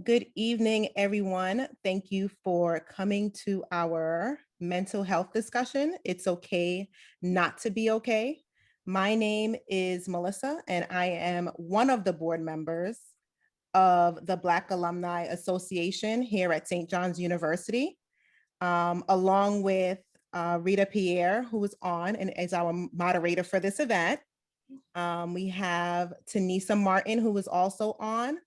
Good evening, everyone. Thank you for coming to our mental health discussion. It's okay not to be okay. My name is Melissa, and I am one of the board members of the Black Alumni Association here at St. John's University, along with Ritha Pierre, who is on and is our moderator for this event. We have Tanisa Martin, who is also on.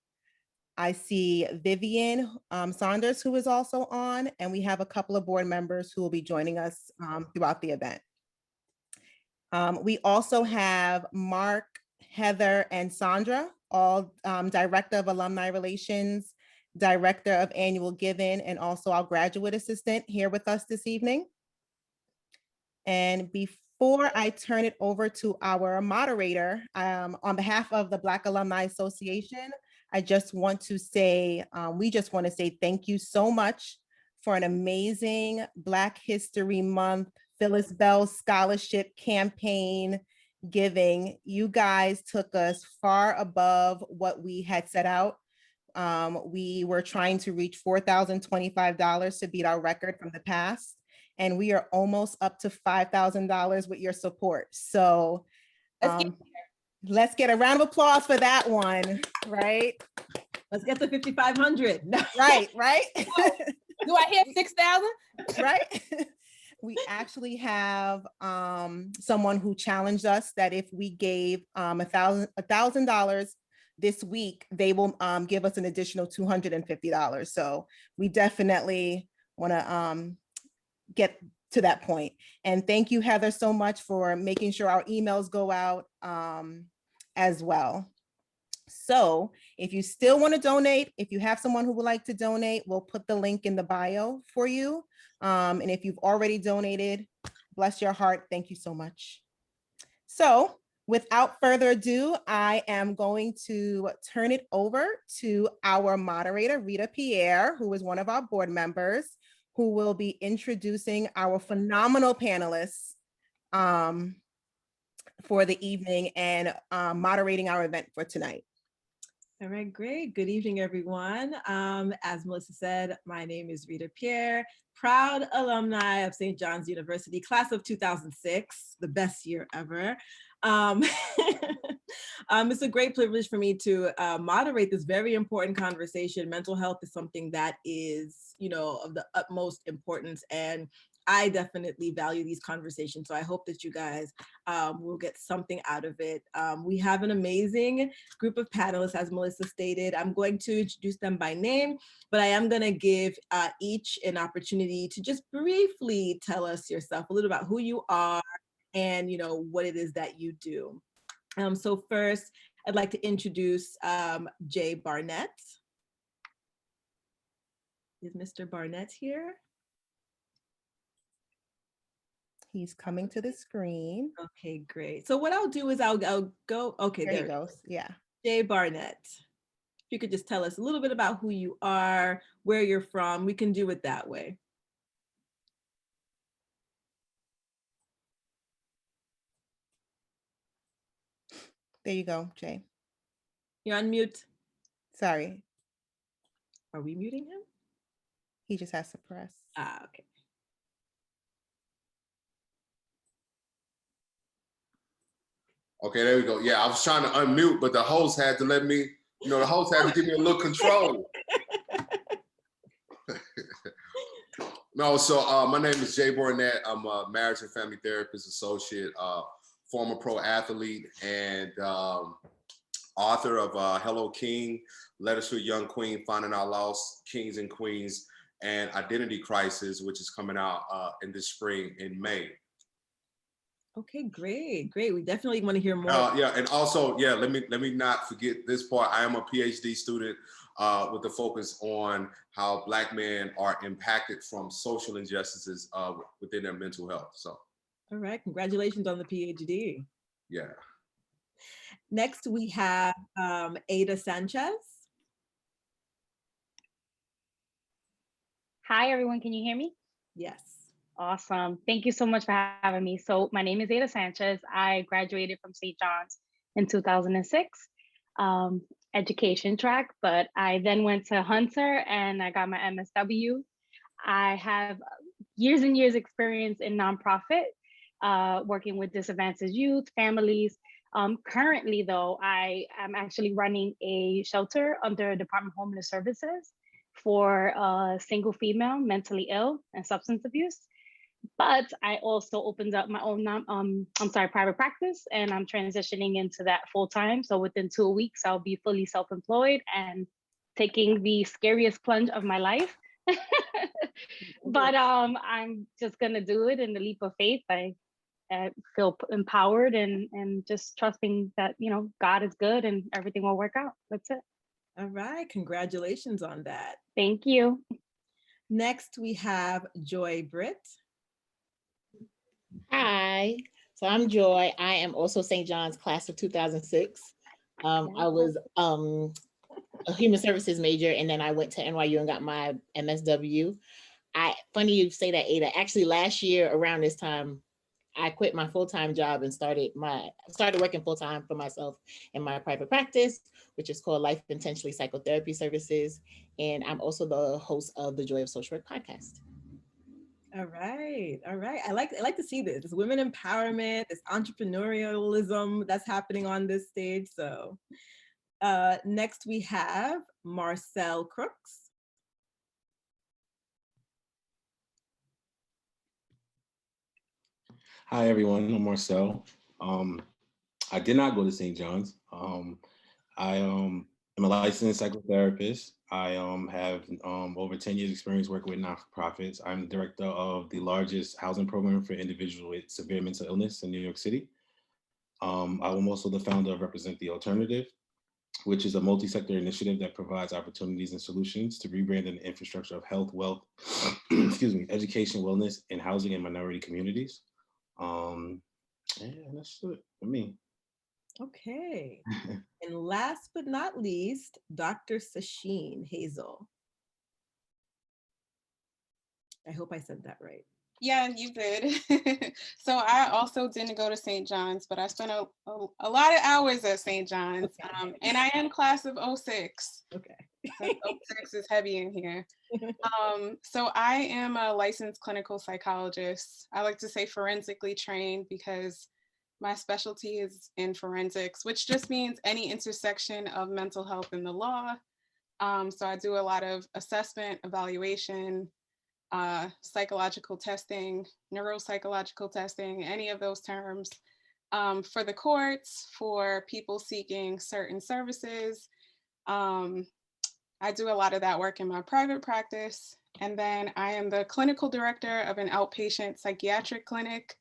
I see Vivian Saunders, who is also on, and we have a couple of board members who will be joining us throughout the event. We also have Mark, Heather, and Sandra, all Director of Alumni Relations, Director of Annual Giving, and also our graduate assistant here with us this evening. And before I turn it over to our moderator, on behalf of the Black Alumni Association, I just want to say, we just want to say thank you so much for an amazing Black History Month Phyllis Bell Scholarship Campaign giving. You guys took us far above what we had set out. We were trying to reach $4,025 to beat our record from the past, and we are almost up to $5,000 with your support. So let's get a round of applause for that one, right? Let's get to 5,500. Right. Do I hit 6,000? Right. We actually have someone who challenged us that if we gave $1,000 this week, they will give us an additional $250. So we definitely want to get to that point. And thank you, Heather, so much for making sure our emails go out as well. So if you still want to donate, if you have someone who would like to donate, we'll put the link in the bio for you. And if you've already donated, bless your heart, thank you so much. So without further ado, I am going to turn it over to our moderator, Ritha Pierre, who is one of our board members, who will be introducing our phenomenal panelists for the evening and moderating our event for tonight. All right, great. Good evening, everyone. As Melissa said, my name is Ritha Pierre, proud alumni of St. John's University, class of 2006, the best year ever. It's a great privilege for me to moderate this very important conversation. Mental health is something that is, of the utmost importance, and I definitely value these conversations. So I hope that you guys will get something out of it. We have an amazing group of panelists, as Melissa stated. I'm going to introduce them by name, but I am going to give each an opportunity to just briefly tell us yourself, a little about who you are and what it is that you do. So first, I'd like to introduce Jay Barnett. Is Mr. Barnett here? He's coming to the screen. Okay, great. So what I'll do is I'll go, okay, there he goes. Yeah. Jay Barnett. If you could just tell us a little bit about who you are, where you're from, we can do it that way. There you go, Jay. You're on mute. Sorry. Are we muting him? He just has to press. Okay. Okay, there we go. Yeah, I was trying to unmute, but the host had to let me, the host had to give me a little control. No, so my name is Jay Barnett. I'm a marriage and family therapist associate, former pro athlete, and author of Hello King, Letters to a Young Queen, Finding Our Lost Kings and Queens, and Identity Crisis, which is coming out in this spring in May. Okay, great. We definitely want to hear more. Yeah, and also, let me not forget this part. I am a PhD student with the focus on how Black men are impacted from social injustices within their mental health. So, all right, congratulations on the PhD. Yeah. Next, we have Aida Sanchez. Hi, everyone. Can you hear me? Yes. Awesome. Thank you so much for having me. So my name is Aida Sanchez. I graduated from St. John's in 2006. education track, but I then went to Hunter and I got my MSW. I have years and years experience in nonprofit, working with disadvantaged youth, families. Currently, though, I am actually running a shelter under Department of Homeless Services for single female, mentally ill, and substance abuse. But I also opened up my own, private practice, and I'm transitioning into that full time. So within 2 weeks, I'll be fully self-employed and taking the scariest plunge of my life. But I'm just gonna do it in the leap of faith. I feel empowered and just trusting that, you know, God is good and everything will work out. That's it. All right, congratulations on that. Thank you. Next, we have Jol Britt. Hi, so I'm Joy. I am also St. John's class of 2006. I was a human services major, and then I went to NYU and got my MSW. Funny you say that, Ada. Actually, last year around this time, I quit my full-time job and started working full-time for myself in my private practice, which is called Life Intentionally Psychotherapy Services. And I'm also the host of the Joy of Social Work podcast. All right. I like to see this women empowerment, this entrepreneurialism that's happening on this stage. So next we have Marcel Crooks. Hi everyone, I'm Marcel. I did not go to St. John's. I am a licensed psychotherapist. I have over 10 years experience working with not-for-profits. I'm the director of the largest housing program for individuals with severe mental illness in New York City. I'm also the founder of Represent the Alternative, which is a multi-sector initiative that provides opportunities and solutions to rebrand an infrastructure of health, wealth, education, wellness, and housing in minority communities. Yeah, that's it for me. Okay. And last but not least, Dr. Sasheen Hazel. I hope I said that right. Yeah, you did. So I also didn't go to St. John's, but I spent a lot of hours at St. John's. Okay. And I am class of 06. Okay. 06 is heavy in here. So I am a licensed clinical psychologist. I like to say forensically trained because my specialty is in forensics, which just means any intersection of mental health and the law. So I do a lot of assessment, evaluation, psychological testing, neuropsychological testing, any of those terms, for the courts, for people seeking certain services. I do a lot of that work in my private practice. And then I am the clinical director of an outpatient psychiatric clinic.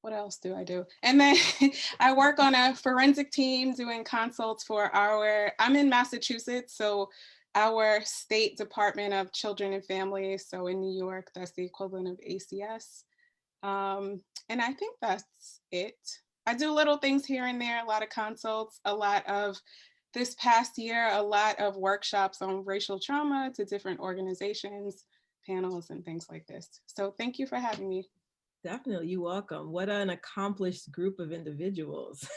What else do I do? And then I work on a forensic team doing consults for I'm in Massachusetts, so our state Department of Children and Families. So in New York, that's the equivalent of ACS. And I think that's it. I do little things here and there, a lot of consults, this past year, a lot of workshops on racial trauma to different organizations, panels, and things like this. So thank you for having me. Definitely, you're welcome. What an accomplished group of individuals.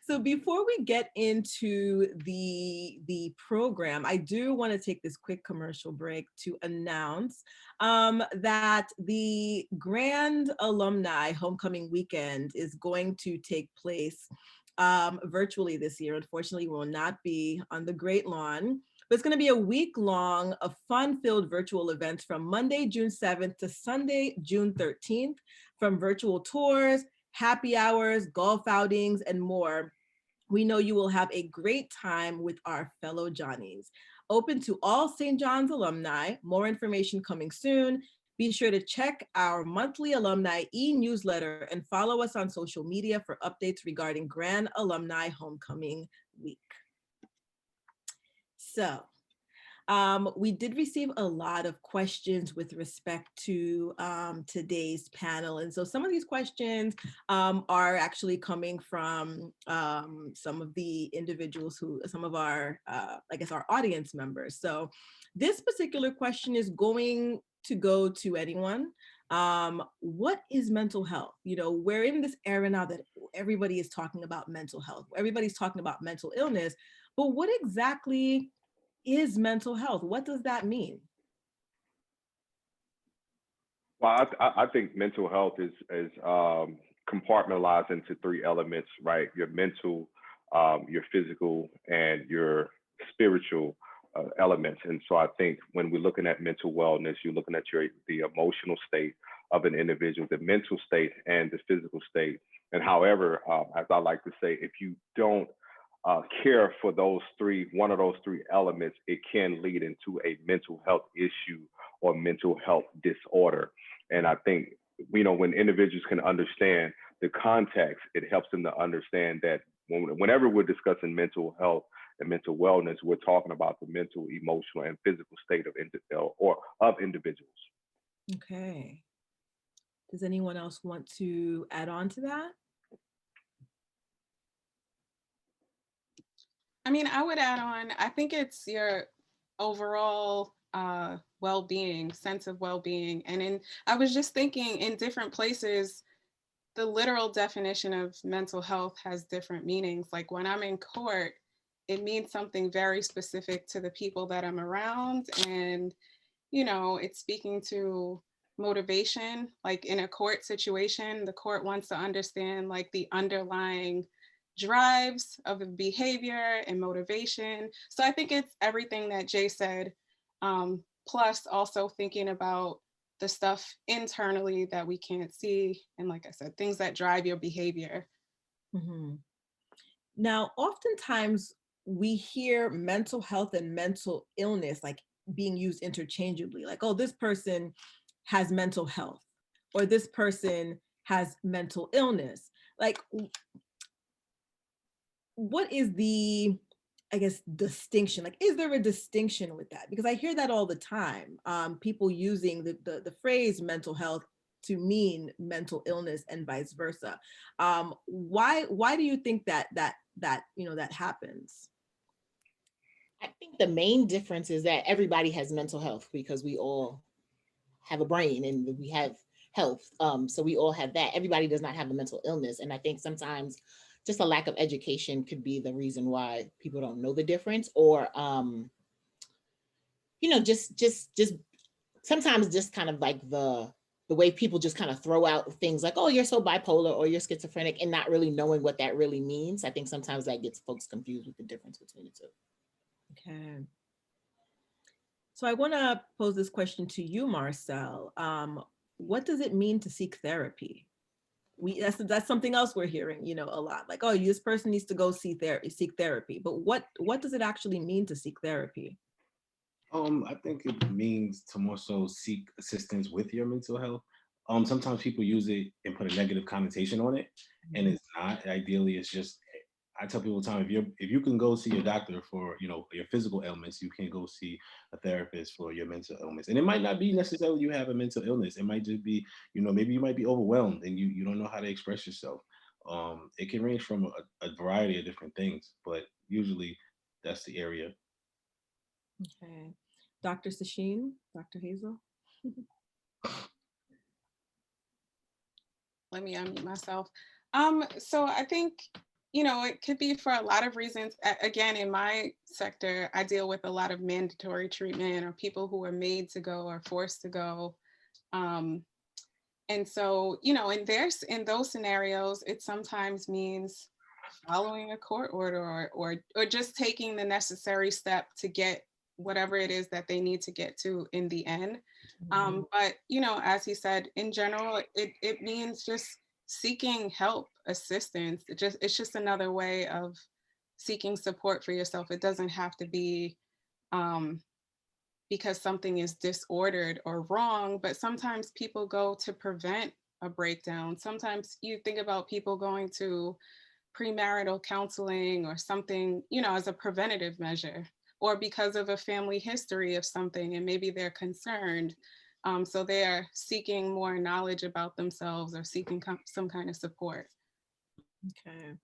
So before we get into the program, I do want to take this quick commercial break to announce that the Grand Alumni Homecoming Weekend is going to take place virtually this year. Unfortunately, we will not be on the Great Lawn. But it's going to be a week-long of fun-filled virtual events from Monday, June 7th to Sunday, June 13th, from virtual tours, happy hours, golf outings, and more. We know you will have a great time with our fellow Johnnies. Open to all St. John's alumni. More information coming soon. Be sure to check our monthly alumni e-newsletter and follow us on social media for updates regarding Grand Alumni Homecoming Week. So we did receive a lot of questions with respect to today's panel. And so some of these questions are actually coming from some of the individuals some of our, I guess, our audience members. So this particular question is going to go to anyone. What is mental health? You know, we're in this era now that everybody is talking about mental health. Everybody's talking about mental illness, but what exactly is mental health? What does that mean? Well, I think mental health is compartmentalized into three elements, right? Your mental, your physical, and your spiritual elements. And so I think when we're looking at mental wellness, you're looking at the emotional state of an individual, the mental state, and the physical state. And however, as I like to say, if you don't care for those three, one of those three elements, it can lead into a mental health issue or mental health disorder. And I think, you know, when individuals can understand the context, it helps them to understand that whenever we're discussing mental health and mental wellness, we're talking about the mental, emotional, and physical state of individuals. Okay. Does anyone else want to add on to that? I mean, I would add on, I think it's your overall well-being, sense of well-being. And I was just thinking in different places, the literal definition of mental health has different meanings. Like when I'm in court, it means something very specific to the people that I'm around. And, you know, it's speaking to motivation. Like in a court situation, the court wants to understand like the underlying drives of the behavior and motivation. So I think it's everything that Jay said, plus also thinking about the stuff internally that we can't see. And like I said, things that drive your behavior. Mm-hmm. Now, oftentimes we hear mental health and mental illness like being used interchangeably, like, oh, this person has mental health or this person has mental illness. Like, what is the, I guess, distinction? Like, is there a distinction with that? Because I hear that all the time, people using the phrase mental health to mean mental illness and vice versa. Why do you think that you know that happens? I think the main difference is that everybody has mental health because we all have a brain and we have health. So we all have that. Everybody does not have a mental illness. And I think sometimes just a lack of education could be the reason why people don't know the difference, or you know, just sometimes just kind of like the way people just kind of throw out things like, oh, you're so bipolar or you're schizophrenic, and not really knowing what that really means. I think sometimes that gets folks confused with the difference between the two. Okay. So I want to pose this question to you, Marcel. What does it mean to seek therapy? That's something else we're hearing, you know, a lot. Like, oh, this person needs to go seek therapy. But what does it actually mean to seek therapy? I think it means to more so seek assistance with your mental health. Sometimes people use it and put a negative connotation on it, and it's not. Ideally, it's just, I tell people all the time, if you can go see your doctor for, you know, your physical ailments, you can go see a therapist for your mental illness. And it might not be necessarily you have a mental illness. It might just be, you know, maybe you might be overwhelmed and you don't know how to express yourself. It can range from a variety of different things, but usually that's the area. Okay. Dr. Sasheen, Dr. Hazel? Let me unmute myself. So I think, you know, it could be for a lot of reasons. Again, in my sector, I deal with a lot of mandatory treatment or people who are made to go or forced to go. And so, you know, in those scenarios, it sometimes means following a court order or just taking the necessary step to get whatever it is that they need to get to in the end. But, you know, as he said, in general, it means just seeking help, assistance. It's just another way of seeking support for yourself. It doesn't have to be because something is disordered or wrong, but sometimes people go to prevent a breakdown. Sometimes you think about people going to premarital counseling or something, you know, as a preventative measure, or because of a family history of something, and maybe they're concerned. So they're seeking more knowledge about themselves or seeking some kind of support. Okay.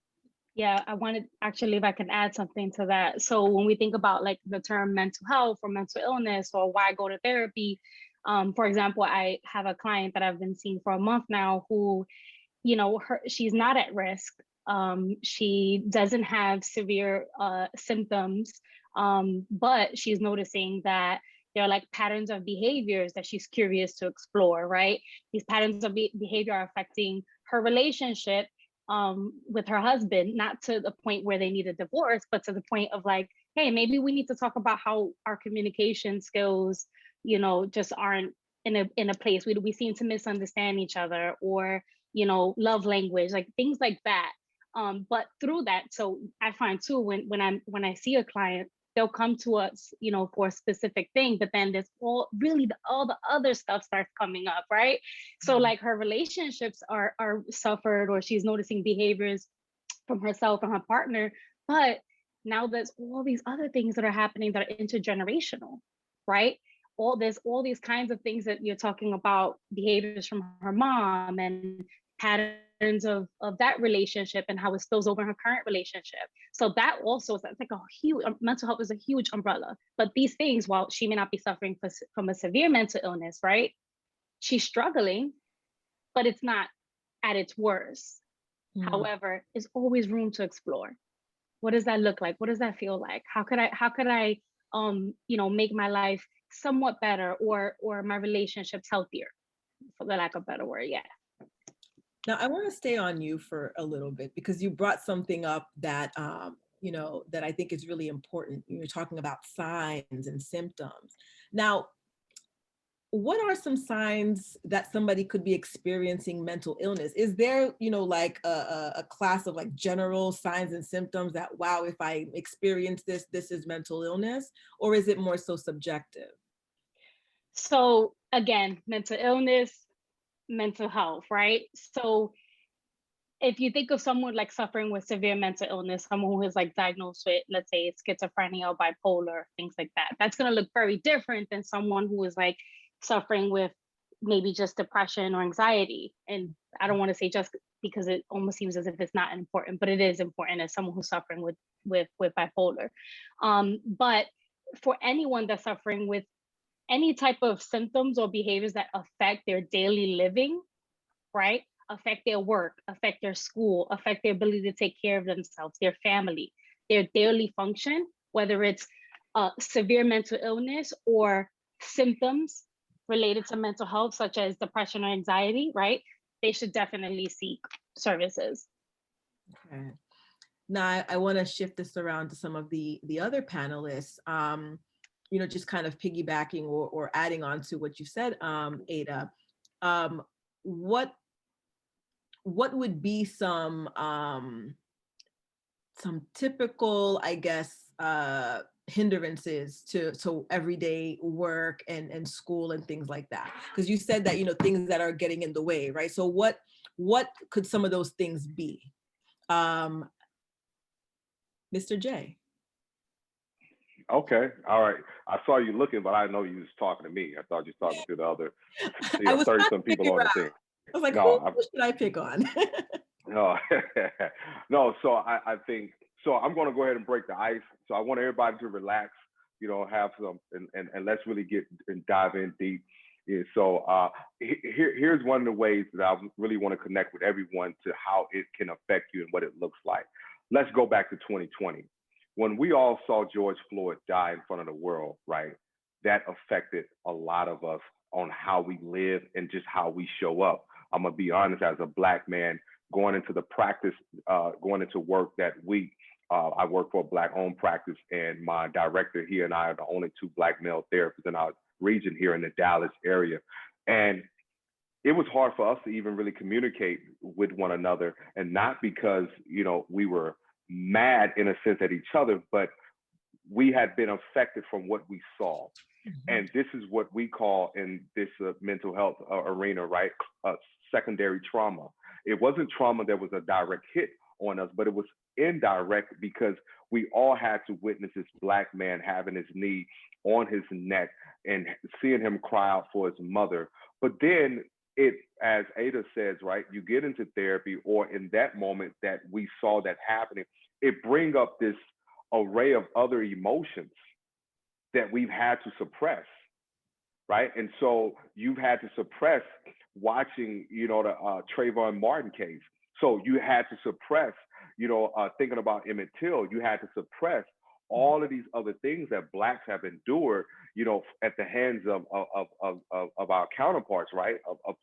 Yeah, I wanted actually, if I can add something to that. So when we think about like the term mental health or mental illness or why go to therapy, For example, I have a client that I've been seeing for a month now who, you know, she's not at risk. She doesn't have severe symptoms, but she's noticing that there are like patterns of behaviors that she's curious to explore, right? These patterns of behavior are affecting her relationship with her husband, not to the point where they need a divorce, but to the point of like, hey, maybe we need to talk about how our communication skills, you know, just aren't in a place. We seem to misunderstand each other, or, you know, love language, like things like that. But through that, so I find too, when I see a client, they'll come to us, you know, for a specific thing, but then there's all the other stuff starts coming up, right? So like her relationships are suffered, or she's noticing behaviors from herself and her partner, but now there's all these other things that are happening that are intergenerational, right? There's all these kinds of things that you're talking about, behaviors from her mom and patterns of that relationship and how it spills over in her current relationship. So that also is like a huge, mental health is a huge umbrella. But these things, while she may not be suffering from a severe mental illness, right? She's struggling, but it's not at its worst. However, there's always room to explore. What does that look like? What does that feel like? How could I you know, make my life somewhat better, or my relationships healthier, for the lack of a better word? Yeah. Now I want to stay on you for a little bit, because you brought something up that you know, that I think is really important. You're talking about signs and symptoms. Now, what are some signs that somebody could be experiencing mental illness? Is there, you know, like a class of like general signs and symptoms that, wow, if I experience this, this is mental illness? Or is it more so subjective? So again, mental illness, mental health, right? So if you think of someone like suffering with severe mental illness, someone who is like diagnosed with, let's say, schizophrenia or bipolar, things like that, that's going to look very different than someone who is like suffering with maybe just depression or anxiety. And I don't want to say just, because it almost seems as if it's not important, but it is important as someone who's suffering with bipolar. But for anyone that's suffering with any type of symptoms or behaviors that affect their daily living, right? Affect their work, affect their school, affect their ability to take care of themselves, their family, their daily function, whether it's severe mental illness or symptoms related to mental health, such as depression or anxiety, right? They should definitely seek services. Okay. Now I want to shift this around to some of the other panelists. You know, just kind of piggybacking or adding on to what you said, Aida. What would be some typical, I guess, hindrances to everyday work and school and things like that? Because you said that, you know, things that are getting in the way, right? So what could some of those things be? Mr. J. Okay, all right. I saw you looking, but I know you was talking to me. I thought you was talking to the other, you know, 30-some people on the team. I was like, no, who should I pick on? No, no. So I think, so I'm going to go ahead and break the ice. So I want everybody to relax, you know, have some, and let's really get and dive in deep. Yeah, so here's one of the ways that I really want to connect with everyone to how it can affect you and what it looks like. Let's go back to 2020. When we all saw George Floyd die in front of the world, right? That affected a lot of us on how we live and just how we show up. I'm gonna be honest, as a Black man going into the practice, going into work that week, I work for a Black-owned practice, and my director here and I are the only two Black male therapists in our region here in the Dallas area. And it was hard for us to even really communicate with one another, and not because, you know, we were mad in a sense at each other, but we had been affected from what we saw. And this is what we call in this mental health arena, right? Secondary trauma. It wasn't trauma that was a direct hit on us, but it was indirect, because we all had to witness this Black man having his knee on his neck and seeing him cry out for his mother. But then it, as Aida says, right, you get into therapy, or in that moment that we saw that happening, it brings up this array of other emotions that we've had to suppress, right? And so you've had to suppress watching, the Trayvon Martin case. So you had to suppress, thinking about Emmett Till. You had to suppress all of these other things that Blacks have endured, at the hands of our counterparts, right? Of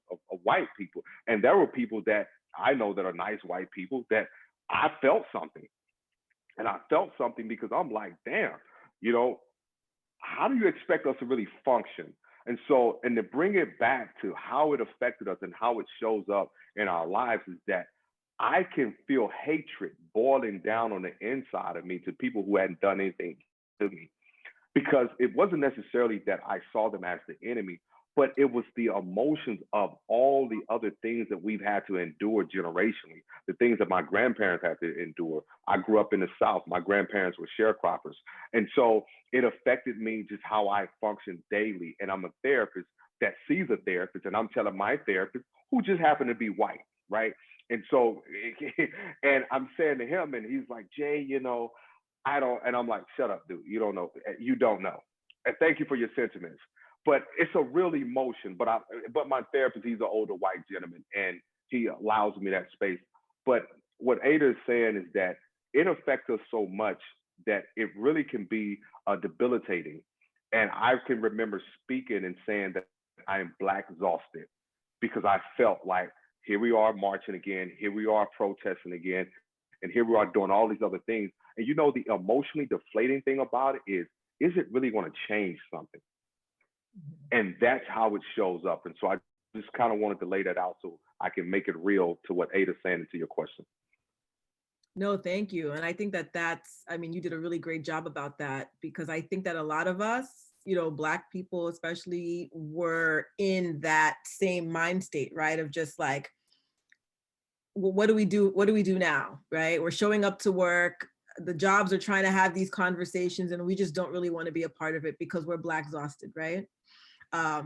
white people. And there were people that I know that are nice white people that I felt something. And I felt something because I'm like, damn, how do you expect us to really function? And so, and to bring it back to how it affected us and how it shows up in our lives is that I can feel hatred boiling down on the inside of me to people who hadn't done anything to me. Because it wasn't necessarily that I saw them as the enemy, but it was the emotions of all the other things that we've had to endure generationally, the things that my grandparents had to endure. I grew up in the South. My grandparents were sharecroppers. And so it affected me just how I function daily. And I'm a therapist that sees a therapist, and I'm telling my therapist, who just happened to be white, right? And so, and I'm saying to him, and he's like, Jay, I don't, and I'm like, shut up, dude. You don't know. You don't know. And thank you for your sentiments. But it's a real emotion. But my therapist, he's an older white gentleman, and he allows me that space. But what Aida is saying is that it affects us so much that it really can be debilitating. And I can remember speaking and saying that I am Black exhausted, because I felt like, here we are marching again, here we are protesting again, and here we are doing all these other things. And the emotionally deflating thing about it is it really going to change something? And that's how it shows up. And so I just kind of wanted to lay that out so I can make it real to what Aida's saying and to your question. No, thank you. And I think you did a really great job about that, because I think that a lot of us, Black people especially, were in that same mind state, right? Of just like, well, what do we do? What do we do now, right? We're showing up to work. The jobs are trying to have these conversations, and we just don't really want to be a part of it because we're Black exhausted, right?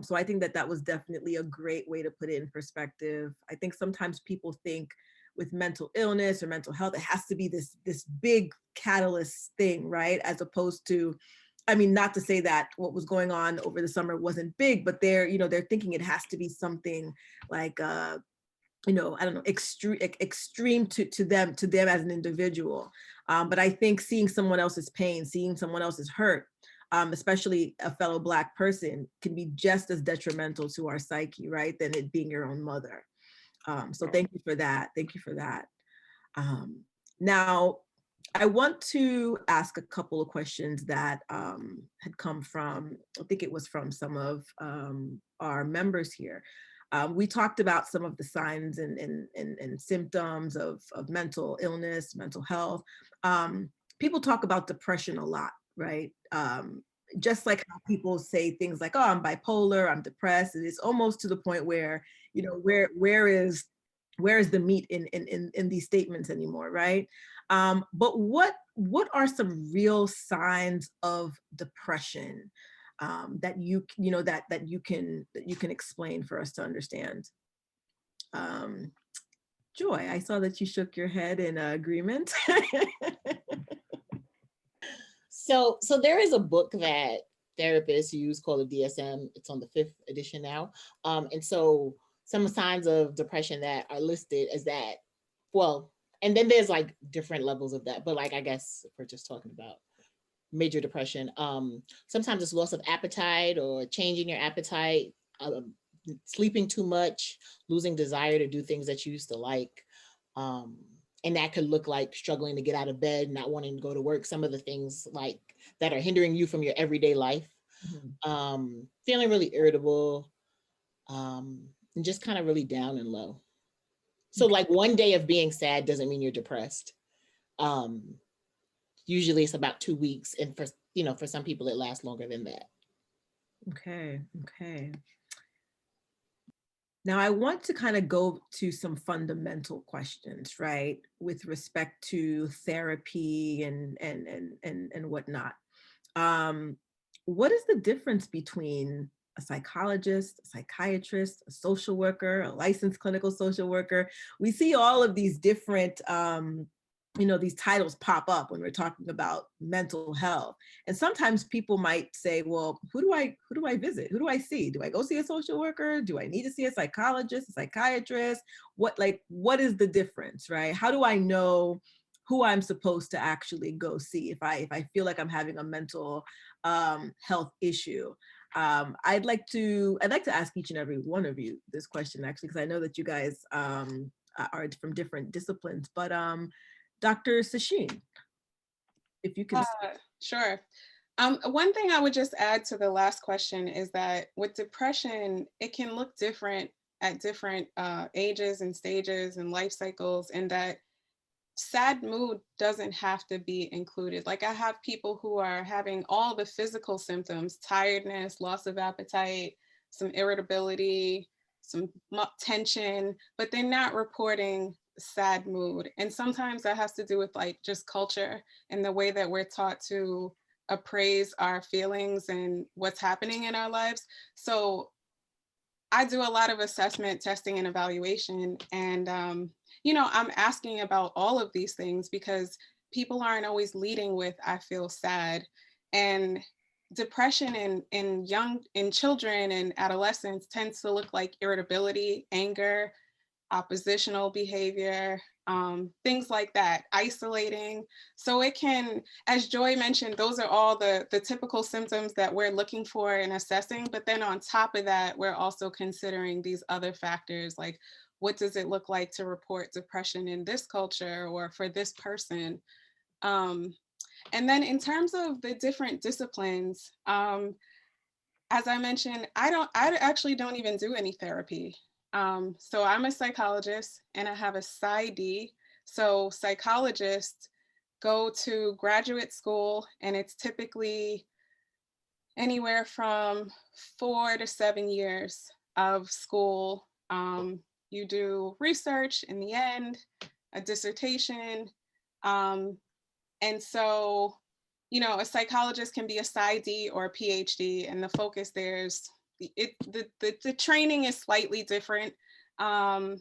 So I think that was definitely a great way to put it in perspective. I think sometimes people think with mental illness or mental health, it has to be this big catalyst thing, right? As opposed to, not to say that what was going on over the summer wasn't big, but they're thinking it has to be something like, I don't know, extreme to them as an individual. But I think seeing someone else's pain, seeing someone else's hurt, especially a fellow Black person, can be just as detrimental to our psyche, right, than it being your own mother. So thank you for that. Thank you for that. Now, I want to ask a couple of questions that had come from, I think it was from some of our members here. We talked about some of the signs and symptoms of mental illness, mental health. People talk about depression a lot, right? Just like how people say things like, oh, I'm bipolar, I'm depressed. And it's almost to the point where, where is the meat in these statements anymore, right? But what are some real signs of depression that you can explain for us to understand? Joy, I saw that you shook your head in agreement. So there is a book that therapists use called the DSM. It's on the 5th edition now. And so some signs of depression that are listed as that, well, and then there's like different levels of that, but like, I guess if we're just talking about major depression, sometimes it's loss of appetite or changing your appetite, sleeping too much, losing desire to do things that you used to like. And that could look like struggling to get out of bed, not wanting to go to work, some of the things like that are hindering you from your everyday life. Mm-hmm. Feeling really irritable, and just kind of really down and low. So like one day of being sad doesn't mean you're depressed. Usually it's about 2 weeks. And for some people it lasts longer than that. Okay. Now I want to kind of go to some fundamental questions, right, with respect to therapy and whatnot. What is the difference between a psychologist, a psychiatrist, a social worker, a licensed clinical social worker? We see all of these different these titles pop up when we're talking about mental health. And sometimes people might say, well, who do I visit? Who do I see? Do I go see a social worker? Do I need to see a psychologist, a psychiatrist? What is the difference, right? How do I know who I'm supposed to actually go see if I feel like I'm having a mental health issue? I'd like to ask each and every one of you this question, actually, because I know that you guys are from different disciplines, but Dr. Sasheen, if you can. Sure. One thing I would just add to the last question is that with depression, it can look different at different ages and stages and life cycles, and that sad mood doesn't have to be included. Like, I have people who are having all the physical symptoms, tiredness, loss of appetite, some irritability, some tension, but they're not reporting sad mood. And sometimes that has to do with like just culture and the way that we're taught to appraise our feelings and what's happening in our lives. So I do a lot of assessment, testing, and evaluation. And, I'm asking about all of these things because people aren't always leading with, I feel sad. And depression in children and adolescents tends to look like irritability, anger, oppositional behavior, things like that, isolating. So it can, as Joy mentioned, those are all the typical symptoms that we're looking for and assessing. But then on top of that, we're also considering these other factors, like what does it look like to report depression in this culture or for this person? And then in terms of the different disciplines, as I mentioned, I actually don't even do any therapy. So I'm a psychologist and I have a PsyD. So psychologists go to graduate school and it's typically anywhere from 4 to 7 years of school. You do research in the end, a dissertation. And so a psychologist can be a PsyD or a PhD, and the focus the training is slightly different. And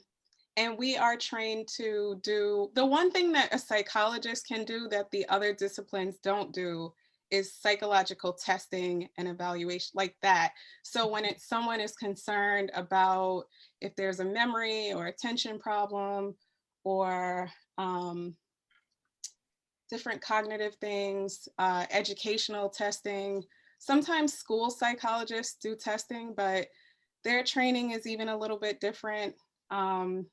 we are trained to do, the one thing that a psychologist can do that the other disciplines don't do is psychological testing and evaluation like that. So when someone is concerned about if there's a memory or attention problem or different cognitive things, educational testing. Sometimes school psychologists do testing, but their training is even a little bit different. And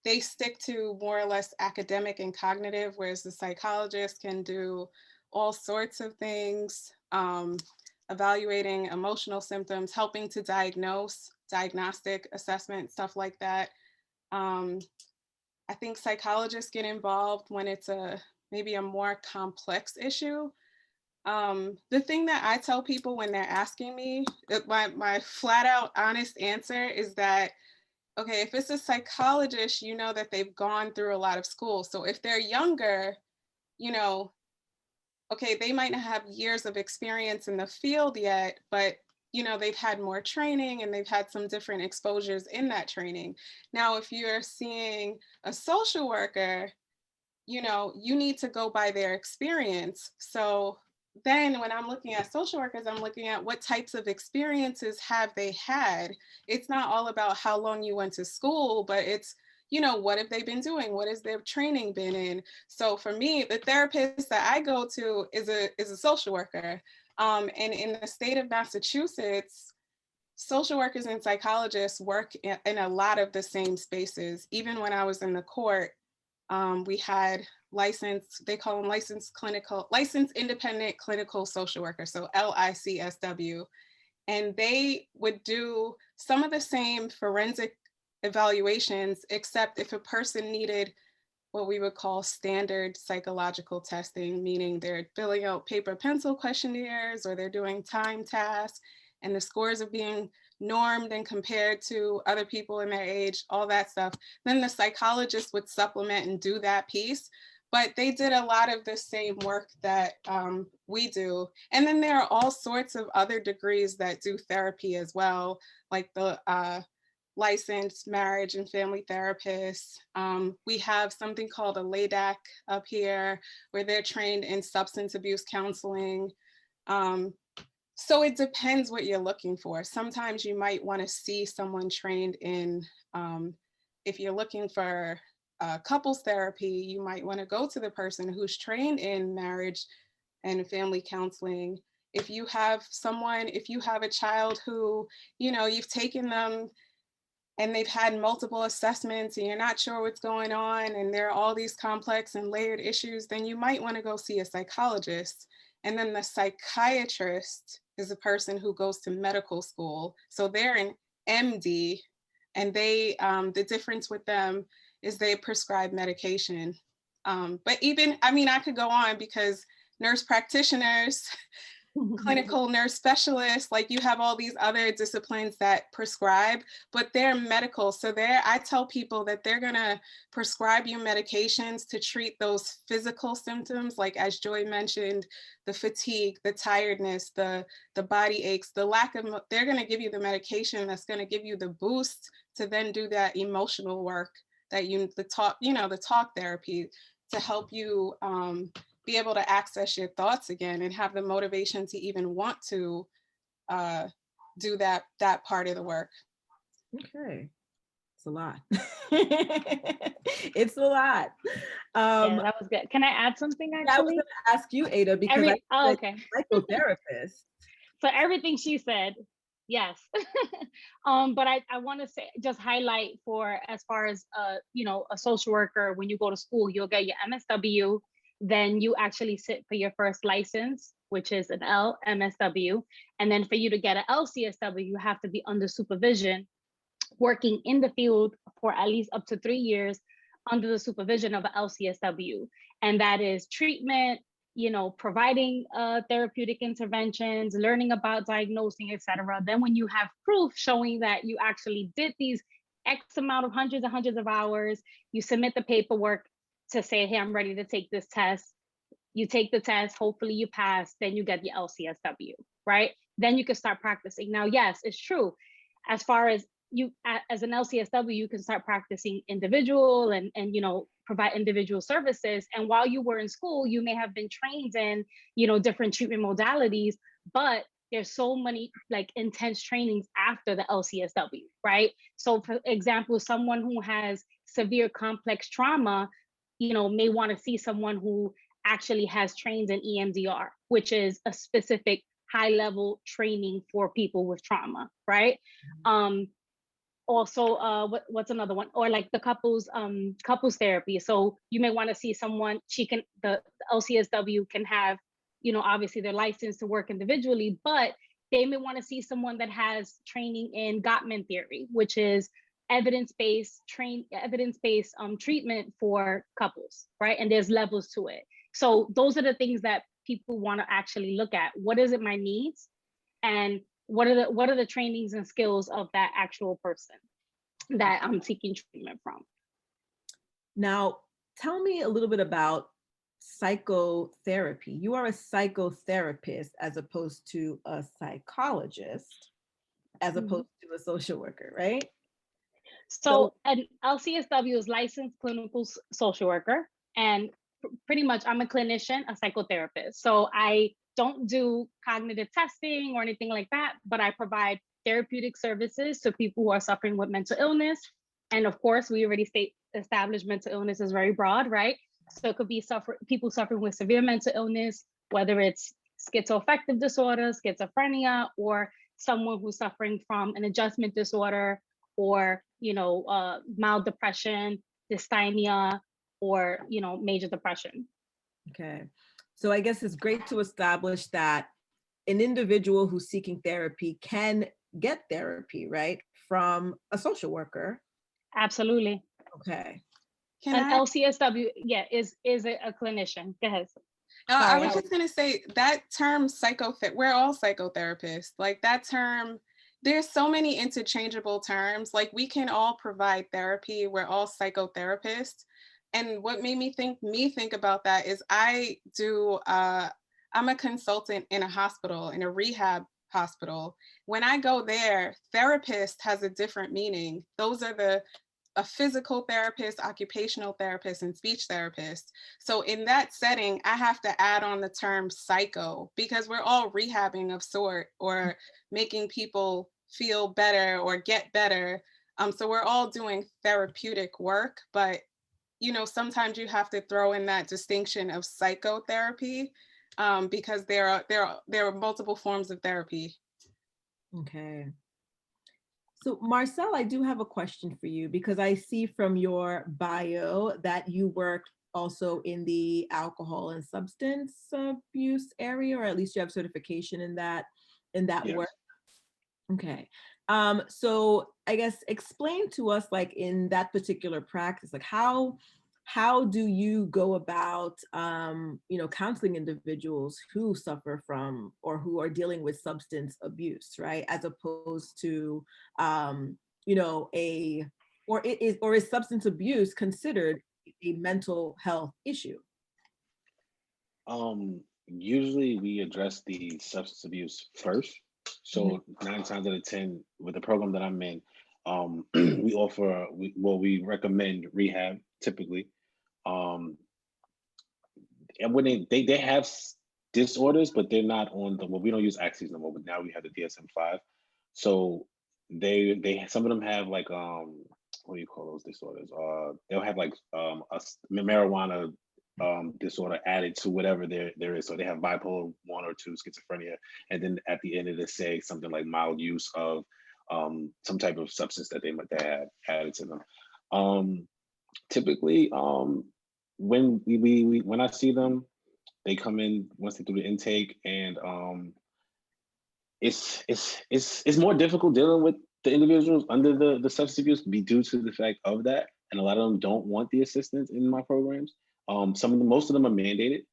they stick to more or less academic and cognitive, whereas the psychologist can do all sorts of things, evaluating emotional symptoms, helping to diagnose, diagnostic assessment, stuff like that. I think psychologists get involved when it's maybe a more complex issue. The thing that I tell people when they're asking me, my flat out honest answer is that, okay, if it's a psychologist, you know that they've gone through a lot of school. So if they're younger, okay, they might not have years of experience in the field yet, but they've had more training and they've had some different exposures in that training. Now, if you're seeing a social worker, you need to go by their experience. So then when I'm looking at social workers, I'm looking at what types of experiences have they had. It's not all about how long you went to school, but it's, what have they been doing? What has their training been in? So for me, the therapist that I go to is a social worker. And in the state of Massachusetts, social workers and psychologists work in a lot of the same spaces. Even when I was in the court, we had they call them licensed independent clinical social workers, so LICSW. And they would do some of the same forensic evaluations, except if a person needed what we would call standard psychological testing, meaning they're filling out paper pencil questionnaires or they're doing time tasks and the scores are being normed and compared to other people in their age, all that stuff. Then the psychologist would supplement and do that piece. But they did a lot of the same work that we do. And then there are all sorts of other degrees that do therapy as well, like the licensed marriage and family therapists. We have something called a LADAC up here, where they're trained in substance abuse counseling. So it depends what you're looking for. Sometimes you might want to see someone trained in, if you're looking for couples therapy, you might want to go to the person who's trained in marriage and family counseling. If you have a child who, you've taken them and they've had multiple assessments and you're not sure what's going on and there are all these complex and layered issues, then you might want to go see a psychologist. And then the psychiatrist is a person who goes to medical school. So they're an MD, and they, the difference with them is they prescribe medication. But even, I could go on, because nurse practitioners, clinical nurse specialists, like, you have all these other disciplines that prescribe, but they're medical. So I tell people that they're gonna prescribe you medications to treat those physical symptoms, like as Joy mentioned, the fatigue, the tiredness, the body aches, the lack of, they're gonna give you the medication that's gonna give you the boost to then do that emotional work that the talk therapy, to help you be able to access your thoughts again and have the motivation to even want to do that part of the work. Okay, it's a lot. It's a lot. Yeah, that was good. Can I add something actually? I was going to ask you, Ada, because okay. Psychotherapist. So everything she said, yes. But I want to say, just highlight for, as far as a social worker, when you go to school, you'll get your MSW, then you actually sit for your first license, which is an LMSW. And then for you to get an LCSW, you have to be under supervision, working in the field for at least up to 3 years under the supervision of an LCSW. And that is treatment, providing therapeutic interventions, learning about diagnosing, etc. Then when you have proof showing that you actually did these X amount of hundreds and hundreds of hours, you submit the paperwork to say, hey, I'm ready to take this test. You take the test, hopefully you pass, then you get your LCSW, right? Then you can start practicing. Now, yes, it's true. As far as you, as an LCSW, you can start practicing individual and provide individual services. And while you were in school, you may have been trained in, different treatment modalities, but there's so many like intense trainings after the LCSW, right? So for example, someone who has severe complex trauma, may want to see someone who actually has trained in EMDR, which is a specific high level training for people with trauma, right? Also, what's another one? Or like the couples therapy. So you may want to see someone, the LCSW can have, obviously they're licensed to work individually, but they may want to see someone that has training in Gottman theory, which is evidence-based treatment for couples, right? And there's levels to it. So those are the things that people want to actually look at. What is it my needs? And what are the trainings and skills of that actual person that I'm seeking treatment from? Now, tell me a little bit about psychotherapy. You are a psychotherapist as opposed to a psychologist, as opposed to a social worker, right? So an LCSW is licensed clinical social worker, and pretty much I'm a clinician, a psychotherapist. So I don't do cognitive testing or anything like that, but I provide therapeutic services to people who are suffering with mental illness. And of course, we already established mental illness is very broad, right? So it could be people suffering with severe mental illness, whether it's schizoaffective disorder, schizophrenia, or someone who's suffering from an adjustment disorder, or mild depression, dysthymia, or major depression. Okay, so I guess it's great to establish that an individual who's seeking therapy can get therapy, right, from a social worker. Absolutely. Okay. LCSW, yeah, is a clinician. Go ahead. I was just gonna say that term we're all psychotherapists. Like that term, there's so many interchangeable terms. Like we can all provide therapy. We're all psychotherapists. And what made me think about that is I'm a consultant in a hospital, in a rehab hospital. When I go there, therapist has a different meaning. Those are a physical therapist, occupational therapist, and speech therapist. So in that setting, I have to add on the term psycho, because we're all rehabbing of sort, or making people feel better or get better. So we're all doing therapeutic work, but sometimes you have to throw in that distinction of psychotherapy, because there are multiple forms of therapy. Okay. So Marcel, I do have a question for you, because I see from your bio that you worked also in the alcohol and substance abuse area, or at least you have certification in that Yes. work. Okay. So I guess explain to us, like in that particular practice, like how do you go about counseling individuals who suffer from or who are dealing with substance abuse, right? As opposed to is substance abuse considered a mental health issue? Usually we address the substance abuse first. So 9 times out of 10, with the program that I'm in, we recommend rehab typically. And when they have disorders, but they're not on we don't use axes no more, but now we have the DSM-5. So they some of them have like what do you call those disorders? They'll have like a marijuana disorder added to whatever there is. So they have bipolar 1 or 2, schizophrenia, and then at the end of it say something like mild use of some type of substance that they have added to them. Typically, when when I see them, they come in once they do the intake, and it's more difficult dealing with the individuals under the substance abuse due to the fact of that, and a lot of them don't want the assistance in my programs. Most of them are mandated,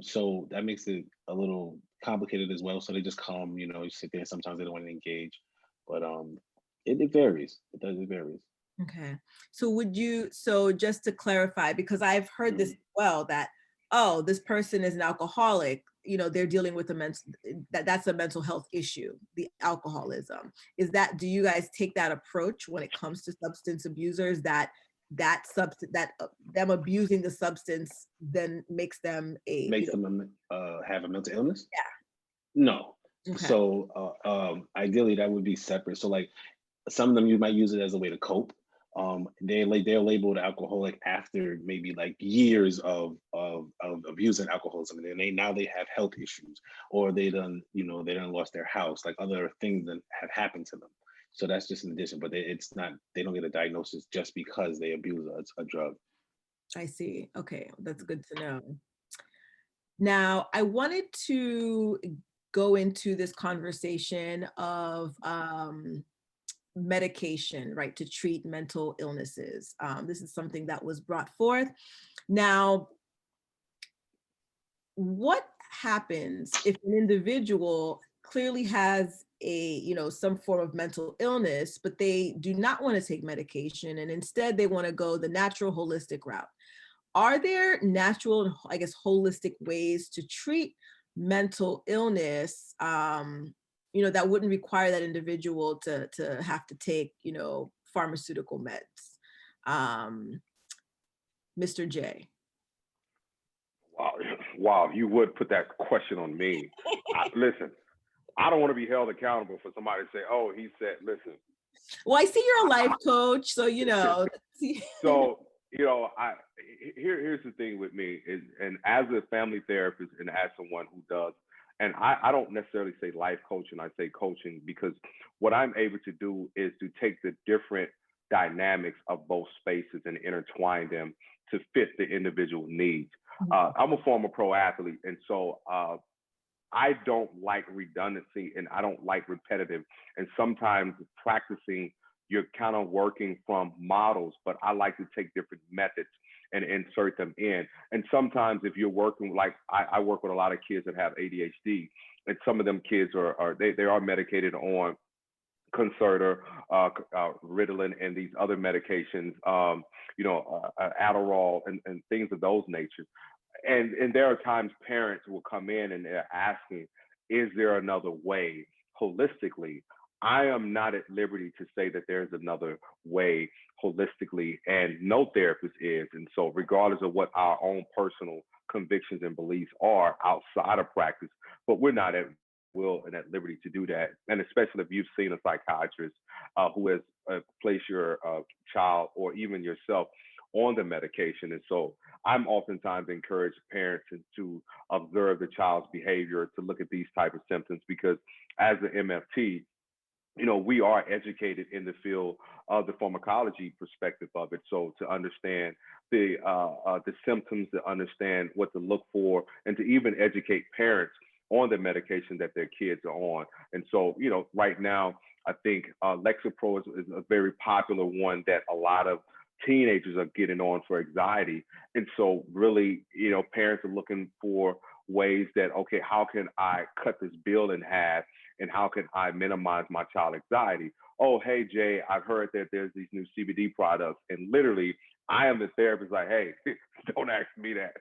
so that makes it a little complicated as well. So they just come, you sit there. Sometimes they don't want to engage, but it varies. It varies. Okay. So just to clarify, because I've heard this as well, that, oh, this person is an alcoholic, they're dealing with that's a mental health issue, the alcoholism. Do you guys take that approach when it comes to substance abusers, that them abusing the substance then makes them them have a mental illness? Yeah. No. Okay. So ideally that would be separate. So like some of them, you might use it as a way to cope. They're labeled alcoholic after maybe like years of abusing alcoholism, and then they have health issues, or they done lost their house, like other things that have happened to them. So that's just an addition, but they don't get a diagnosis just because they abuse a drug. I see. Okay, that's good to know. Now, I wanted to go into this conversation of medication, right, to treat mental illnesses. This is something that was brought forth. Now, what happens if an individual clearly has some form of mental illness, but they do not want to take medication, and instead they want to go the natural holistic route? Are there natural, I guess, holistic ways to treat mental illness that wouldn't require that individual to have to take, pharmaceutical meds? Mr. J. Wow, you would put that question on me. Listen, I don't want to be held accountable for somebody to say, oh, he said, listen. Well, I see you're a life coach, so, So, here's the thing with me is, and as a family therapist and as someone who does, and I don't necessarily say life coaching, I say coaching, because what I'm able to do is to take the different dynamics of both spaces and intertwine them to fit the individual needs. I'm a former pro athlete, and so I don't like redundancy and I don't like repetitive. And sometimes practicing, you're kind of working from models, but I like to take different methods and insert them in. And sometimes if you're working, like I work with a lot of kids that have ADHD, and some of them kids are medicated on Concerta, Ritalin, and these other medications, Adderall and things of those nature. And there are times parents will come in and they're asking, is there another way holistically? I am not at liberty to say that there's another way holistically, and no therapist is. And so, regardless of what our own personal convictions and beliefs are outside of practice, but we're not at will and at liberty to do that. And especially if you've seen a psychiatrist who has placed your child or even yourself on the medication. And so I'm oftentimes encourage parents to observe the child's behavior, to look at these type of symptoms, because as the MFT, we are educated in the field of the pharmacology perspective of it. So to understand the symptoms, to understand what to look for, and to even educate parents on the medication that their kids are on. And so, right now, I think Lexapro is a very popular one that a lot of teenagers are getting on for anxiety. And so really, parents are looking for ways that, okay, how can I cut this bill in half, and how can I minimize my child anxiety? Oh, hey, Jay, I've heard that there's these new CBD products. And literally, I am the therapist like, hey, don't ask me that.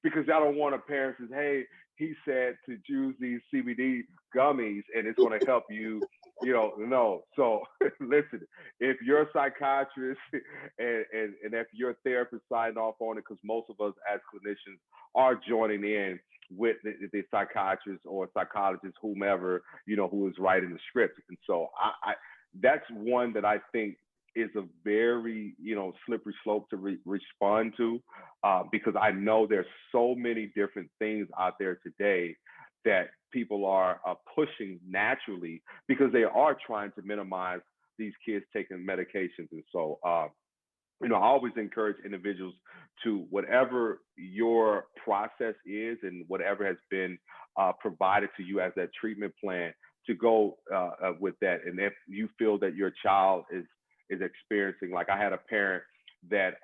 Because I don't want a parent says, hey, he said to use these CBD gummies and it's going to help you, no. So listen, if you're a psychiatrist and if your therapist signed off on it, because most of us as clinicians are joining in with the psychiatrist or psychologist, whomever, who is writing the script. And so I that's one that I think is a very, slippery slope to respond to, because I know there's so many different things out there today that people are pushing naturally because they are trying to minimize these kids taking medications. And so, I always encourage individuals to, whatever your process is and whatever has been provided to you as that treatment plan, to go with that. And if you feel that your child is experiencing, like I had a parent that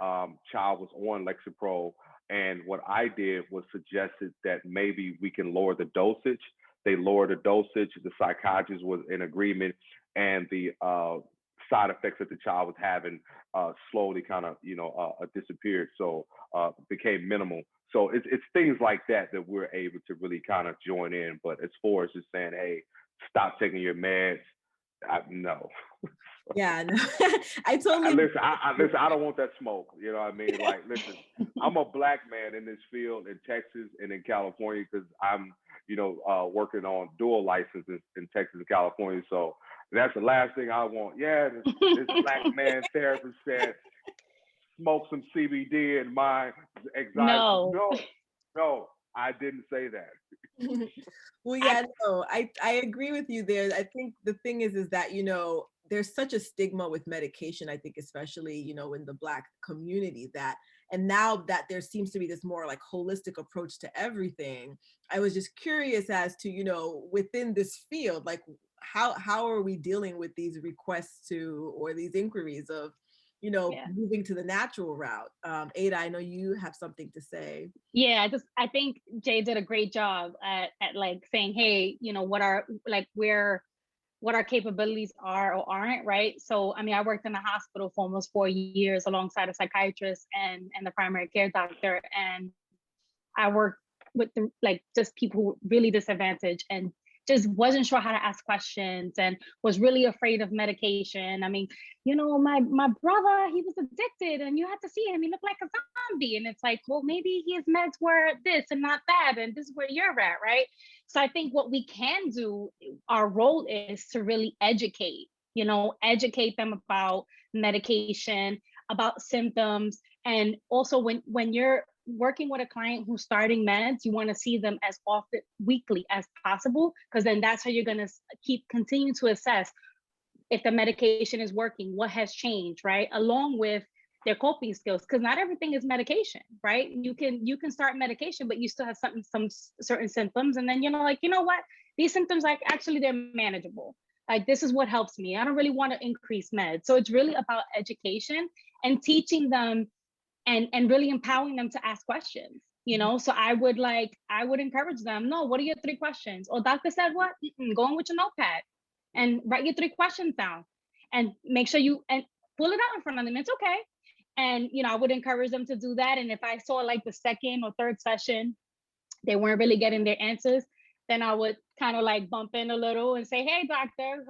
child was on Lexapro, and what I did was suggested that maybe we can lower the dosage. They lowered the dosage. The psychiatrist was in agreement, and the side effects that the child was having slowly kind of disappeared, so became minimal. So it's things like that we're able to really kind of join in. But as far as just saying, hey, stop taking your meds, no. Yeah, no. I totally listen. I don't want that smoke. You know what I mean? Like, listen, I'm a Black man in this field in Texas and in California, because I'm, working on dual licenses in Texas and California. So that's the last thing I want. Yeah, this Black man therapist said, smoke some CBD and my anxiety. No, I didn't say that. Well, yeah, no, I agree with you there. I think the thing is that, there's such a stigma with medication, I think, especially, in the Black community, and now that there seems to be this more like holistic approach to everything, I was just curious as to, within this field, like how are we dealing with these requests or these inquiries of, moving to the natural route? Aida, I know you have something to say. Yeah, I think Jay did a great job at like saying, hey, what our capabilities are or aren't, right? So, I mean, I worked in a hospital for almost 4 years alongside a psychiatrist and the primary care doctor. And I worked with just people who were really disadvantaged and just wasn't sure how to ask questions and was really afraid of medication. I mean, my brother, he was addicted and you had to see him, he looked like a zombie. And it's like, well, maybe his meds were this and not that, and this is where you're at, right? So I think what we can do, our role is to really educate them about medication, about symptoms. And also when you're working with a client who's starting meds, you want to see them as often weekly as possible, because then that's how you're going to continue to assess if the medication is working, what has changed, right? Along with their coping skills, because not everything is medication, right? You can start medication, but you still have some certain symptoms, and then what? These symptoms, like, actually they're manageable. Like, this is what helps me. I don't really want to increase meds. So it's really about education and teaching them and really empowering them to ask questions. So I would encourage them. No, what are your 3 questions? Oh, doctor said what? Go on with your notepad and write your 3 questions down, and make sure you pull it out in front of them. It's okay. And, I would encourage them to do that. And if I saw like the second or third session, they weren't really getting their answers, then I would kind of like bump in a little and say, hey, doctor,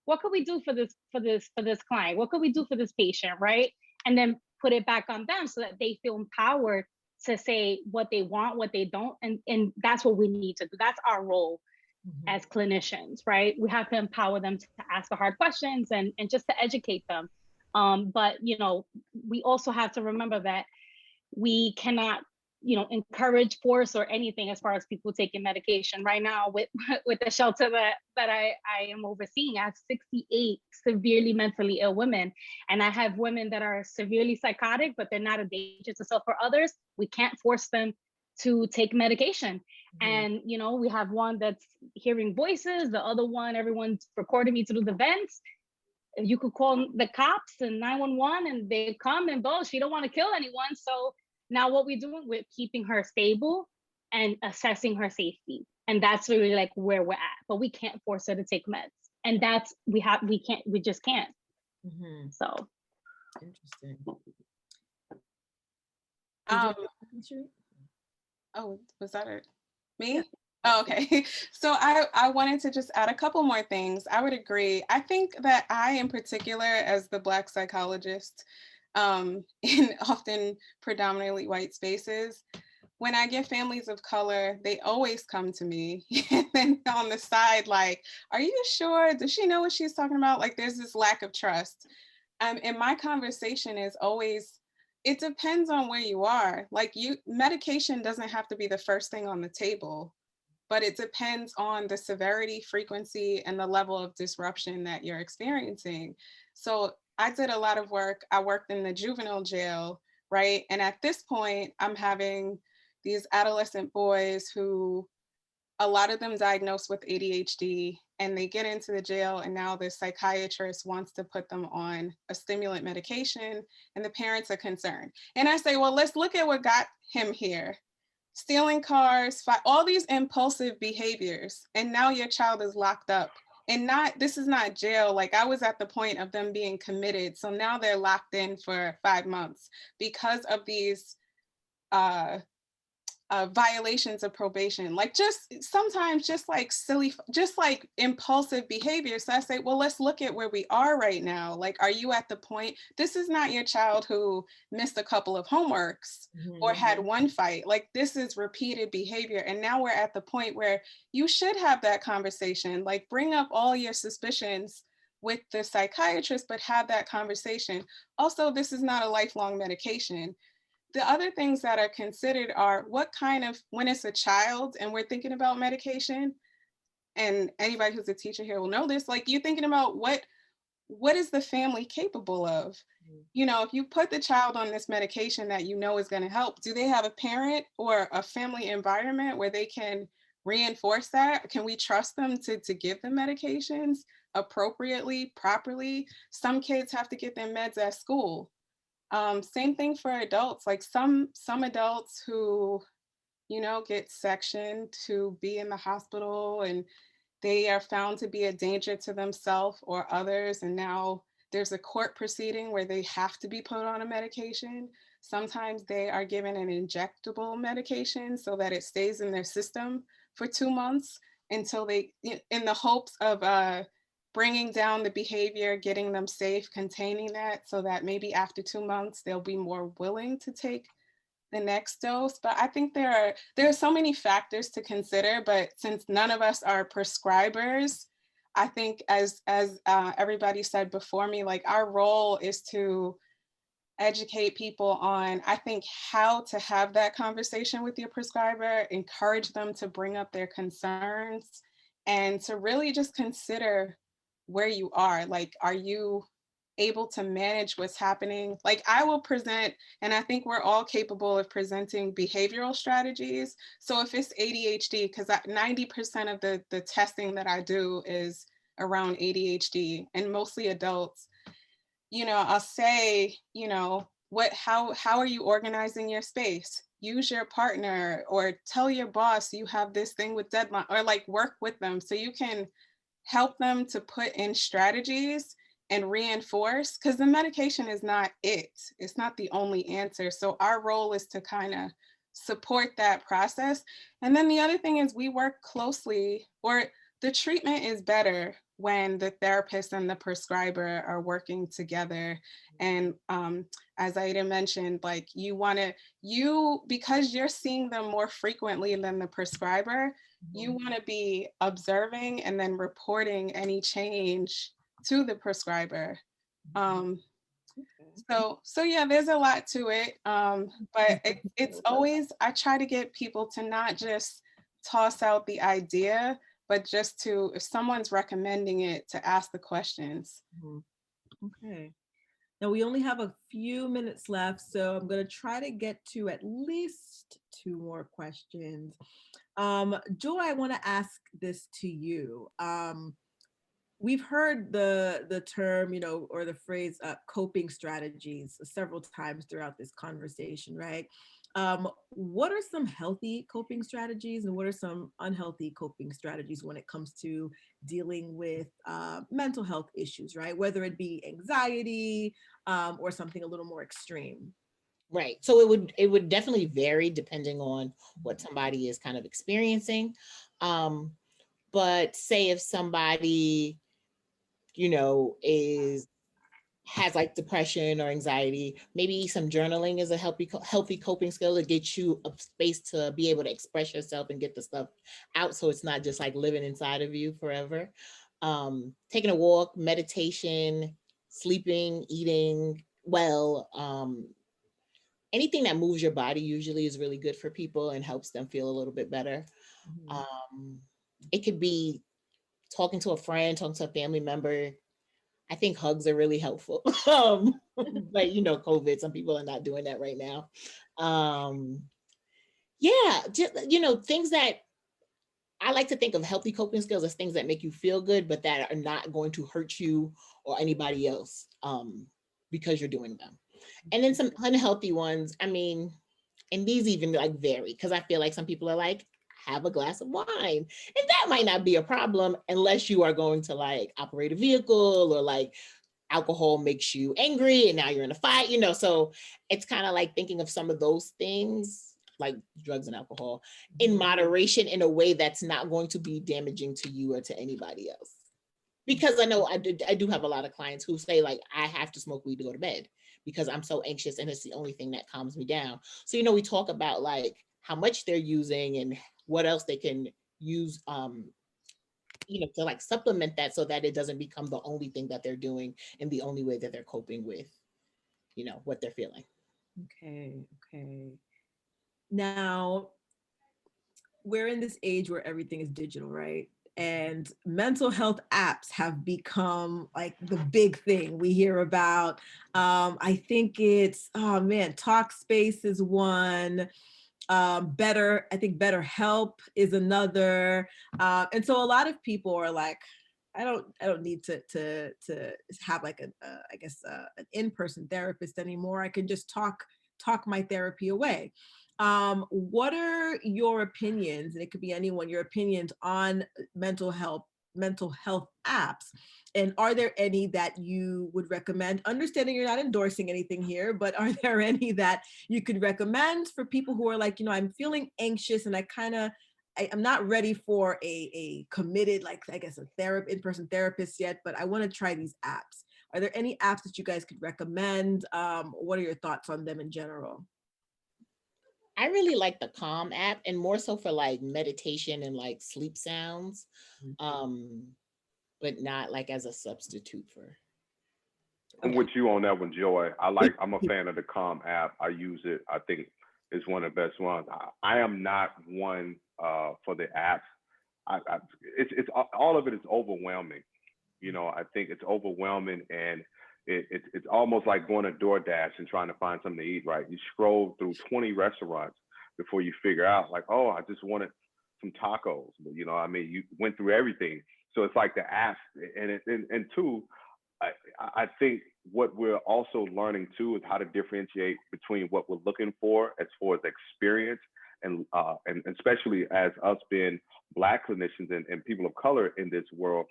what could we do for this client? What could we do for this patient, right? And then put it back on them so that they feel empowered to say what they want, what they don't. And that's what we need to do. That's our role as clinicians, right? We have to empower them to ask the hard questions and just to educate them. But, you know, we also have to remember that we cannot, you know, encourage force or anything as far as people taking medication. Right now with the shelter that I am overseeing, I have 68 severely mentally ill women. And I have women that are severely psychotic, but they're not a danger to self or others. We can't force them to take medication. And, you know, we have one that's hearing voices, the other one, everyone's recording me through the vents. You could call the cops and 911 and they come and go. She don't want to kill anyone. So now what we're doing, we're keeping her stable and assessing her safety. And that's really like where we're at, but we can't force her to take meds. And that's, we just can't. So. Interesting. Oh, was that it? Me? Yeah. Oh, okay. So I wanted to just add a couple more things. I would agree. I think that I, in particular, as the Black psychologist, in often predominantly white spaces, when I get families of color, they always come to me and then on the side, like, are you sure? Does she know what she's talking about? Like, there's this lack of trust. And my conversation is always, it depends on where you are. Like, medication doesn't have to be the first thing on the table, but it depends on the severity, frequency, and the level of disruption that you're experiencing. So I did a lot of work. I worked in the juvenile jail, right? And at this point, I'm having these adolescent boys who, a lot of them diagnosed with ADHD, and they get into the jail, and now the psychiatrist wants to put them on a stimulant medication, and the parents are concerned. And I say, well, let's look at what got him here. Stealing cars, all these impulsive behaviors, and now your child is locked up. And this is not jail. Like, I was at the point of them being committed. So now they're locked in for 5 months because of these violations of probation, like just sometimes just like silly, just like impulsive behavior. So I say, well, let's look at where we are right now. Like, are you at the point, this is not your child who missed a couple of homeworks or had one fight. Like, this is repeated behavior. And now we're at the point where you should have that conversation, like bring up all your suspicions with the psychiatrist, but have that conversation. Also, this is not a lifelong medication. The other things that are considered are what kind of, when it's a child and we're thinking about medication, and anybody who's a teacher here will know this, like, you're thinking about what is the family capable of? You know, if you put the child on this medication that you know is going to help, do they have a parent or a family environment where they can reinforce that? Can we trust them to give them medications appropriately, properly? Some kids have to get their meds at school. Same thing for adults, like some adults who, you know, get sectioned to be in the hospital and they are found to be a danger to themselves or others. And now there's a court proceeding where they have to be put on a medication. Sometimes they are given an injectable medication so that it stays in their system for 2 months until they, in the hopes of bringing down the behavior, getting them safe, containing that, so that maybe after 2 months, they'll be more willing to take the next dose. But I think there are so many factors to consider, but since none of us are prescribers, I think as everybody said before me, like, our role is to educate people on, I think, how to have that conversation with your prescriber, encourage them to bring up their concerns, and to really just consider where you are. Like, are you able to manage what's happening? Like, I will present, and I think we're all capable of presenting behavioral strategies. So if it's ADHD, because 90% of the testing that I do is around ADHD and mostly adults, you know, I'll say, you know, how are you organizing your space? Use your partner or tell your boss you have this thing with deadline, or like work with them so you can help them to put in strategies and reinforce, because the medication is not it. It's not the only answer. So our role is to kind of support that process. And then the other thing is we work closely, or the treatment is better when the therapist and the prescriber are working together. And as Aida mentioned, like because you're seeing them more frequently than the prescriber, you want to be observing and then reporting any change to the prescriber. So yeah, there's a lot to it. But it's always, I try to get people to not just toss out the idea, but just to, if someone's recommending it, to ask the questions. Okay. Now we only have a few minutes left, so I'm going to try to get to at least 2 more questions. Jol, I want to ask this to you. We've heard the term, or the phrase coping strategies several times throughout this conversation, right? What are some healthy coping strategies and what are some unhealthy coping strategies when it comes to dealing with mental health issues, right? Whether it be anxiety or something a little more extreme. Right. So it would definitely vary depending on what somebody is kind of experiencing. But say if somebody, has like depression or anxiety, maybe some journaling is a healthy coping skill to get you a space to be able to express yourself and get the stuff out, so it's not just like living inside of you forever. Taking a walk, meditation, sleeping, eating well, anything that moves your body usually is really good for people and helps them feel a little bit better. It could be talking to a friend, talking to a family member. I think hugs are really helpful. But COVID, some people are not doing that right now. Yeah, just, things that I like to think of healthy coping skills as things that make you feel good, but that are not going to hurt you or anybody else because you're doing them. And then some unhealthy ones, I mean, and these even like vary, because I feel like some people are like, have a glass of wine. And that might not be a problem unless you are going to like operate a vehicle, or like alcohol makes you angry and now you're in a fight, so it's kind of like thinking of some of those things like drugs and alcohol in moderation, in a way that's not going to be damaging to you or to anybody else. Because I know I do have a lot of clients who say like, I have to smoke weed to go to bed because I'm so anxious and it's the only thing that calms me down. So, we talk about like how much they're using and what else they can use, to like supplement that so that it doesn't become the only thing that they're doing and the only way that they're coping with, what they're feeling. Okay. Now, we're in this age where everything is digital, right? And mental health apps have become like the big thing we hear about. I think it's, Talkspace is one. BetterHelp is another. And so a lot of people are like, I don't need to have like an in-person therapist anymore. I can just talk my therapy away. What are your opinions, and it could be anyone, your opinions on mental health apps? And are there any that you would recommend? Understanding you're not endorsing anything here, but are there any that you could recommend for people who are like, I'm feeling anxious and I'm not ready for a committed, like, I guess, in-person therapist yet, but I want to try these apps. Are there any apps that you guys could recommend? What are your thoughts on them in general? I really like the Calm app, and more so for like meditation and like sleep sounds, but not like as a substitute for. I'm with you on that one, Joy. I'm a fan of the Calm app. I use it. I think it's one of the best ones. I am not one for the apps. It's all of it is overwhelming. I think it's overwhelming, and it's almost like going to DoorDash and trying to find something to eat, right? You scroll through 20 restaurants before you figure out like, oh, I just wanted some tacos. But you went through everything. So it's like the apps, and two, I think what we're also learning too is how to differentiate between what we're looking for as far as experience and especially as us being Black clinicians and people of color in this world,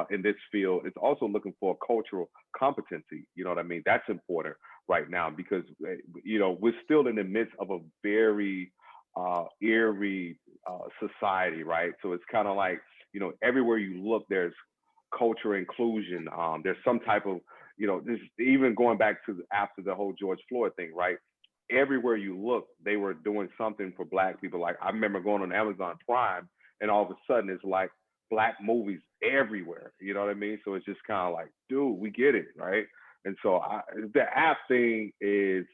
in this field, it's also looking for cultural competency. You know what I mean? That's important right now because, we're still in the midst of a very eerie society, right? So it's kind of like, everywhere you look, there's cultural inclusion. There's some type of, this even going back to after the whole George Floyd thing, right? Everywhere you look, they were doing something for Black people. Like I remember going on Amazon Prime, and all of a sudden it's like Black movies everywhere. You know what I mean? So it's just kind of like, dude, we get it, right? And so the app thing is,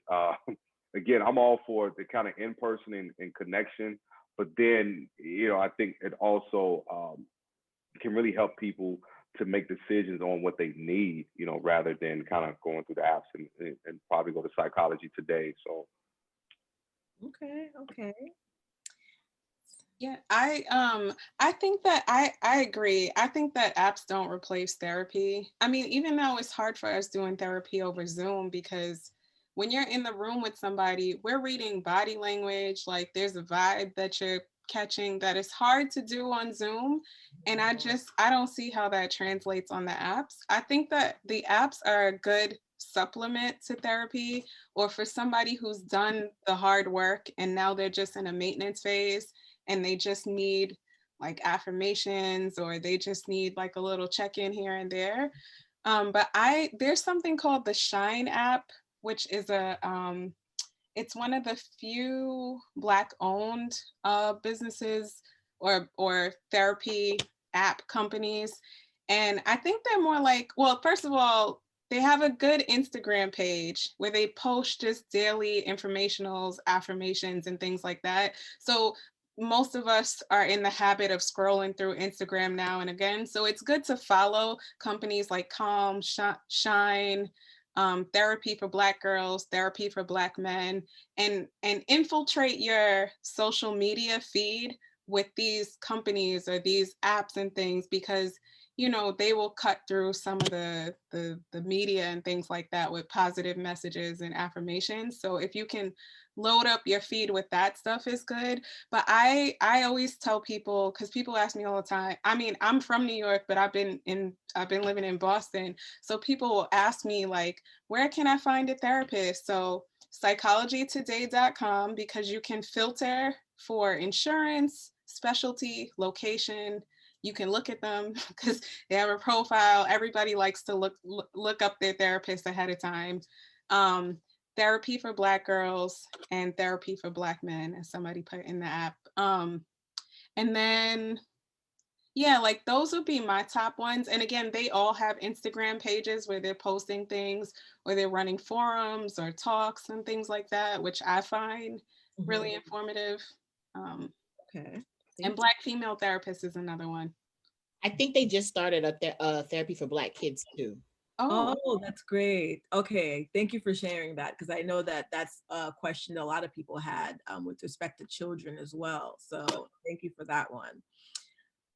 again, I'm all for the kind of in-person and connection, but then, I think it also can really help people to make decisions on what they need, rather than kind of going through the apps and probably go to Psychology Today. So. Okay. Yeah, I think that I agree. I think that apps don't replace therapy. I mean, even though it's hard for us doing therapy over Zoom, because when you're in the room with somebody, we're reading body language, like there's a vibe that you're catching that is hard to do on Zoom. And I don't see how that translates on the apps. I think that the apps are a good supplement to therapy, or for somebody who's done the hard work and now they're just in a maintenance phase and they just need like affirmations, or they just need like a little check-in here and there. But there's something called the Shine app, which is it's one of the few Black owned businesses or therapy app companies. And I think they're more like, well, first of all, they have a good Instagram page where they post just daily informationals, affirmations, and things like that. So most of us are in the habit of scrolling through Instagram now and again. So it's good to follow companies like Calm, Shine, Therapy for Black Girls, Therapy for Black Men, and infiltrate your social media feed with these companies or these apps and things, because they will cut through some of the media and things like that with positive messages and affirmations. So if you can load up your feed with that stuff is good. But I always tell people, because people ask me all the time, I mean, I'm from New York, but I've been living in Boston. So people will ask me like, where can I find a therapist? So psychologytoday.com, because you can filter for insurance, specialty, location. You can look at them because they have a profile. Everybody likes to look up their therapist ahead of time. Therapy for Black Girls and Therapy for Black Men, as somebody put in the app. And then, yeah, like those would be my top ones. And again, they all have Instagram pages where they're posting things, or they're running forums or talks and things like that, which I find really informative. Okay. And Black female therapist is another one. I think they just started a therapy for Black kids too. Oh, that's great. Okay, thank you for sharing that, because I know that that's a question that a lot of people had with respect to children as well. So thank you for that one.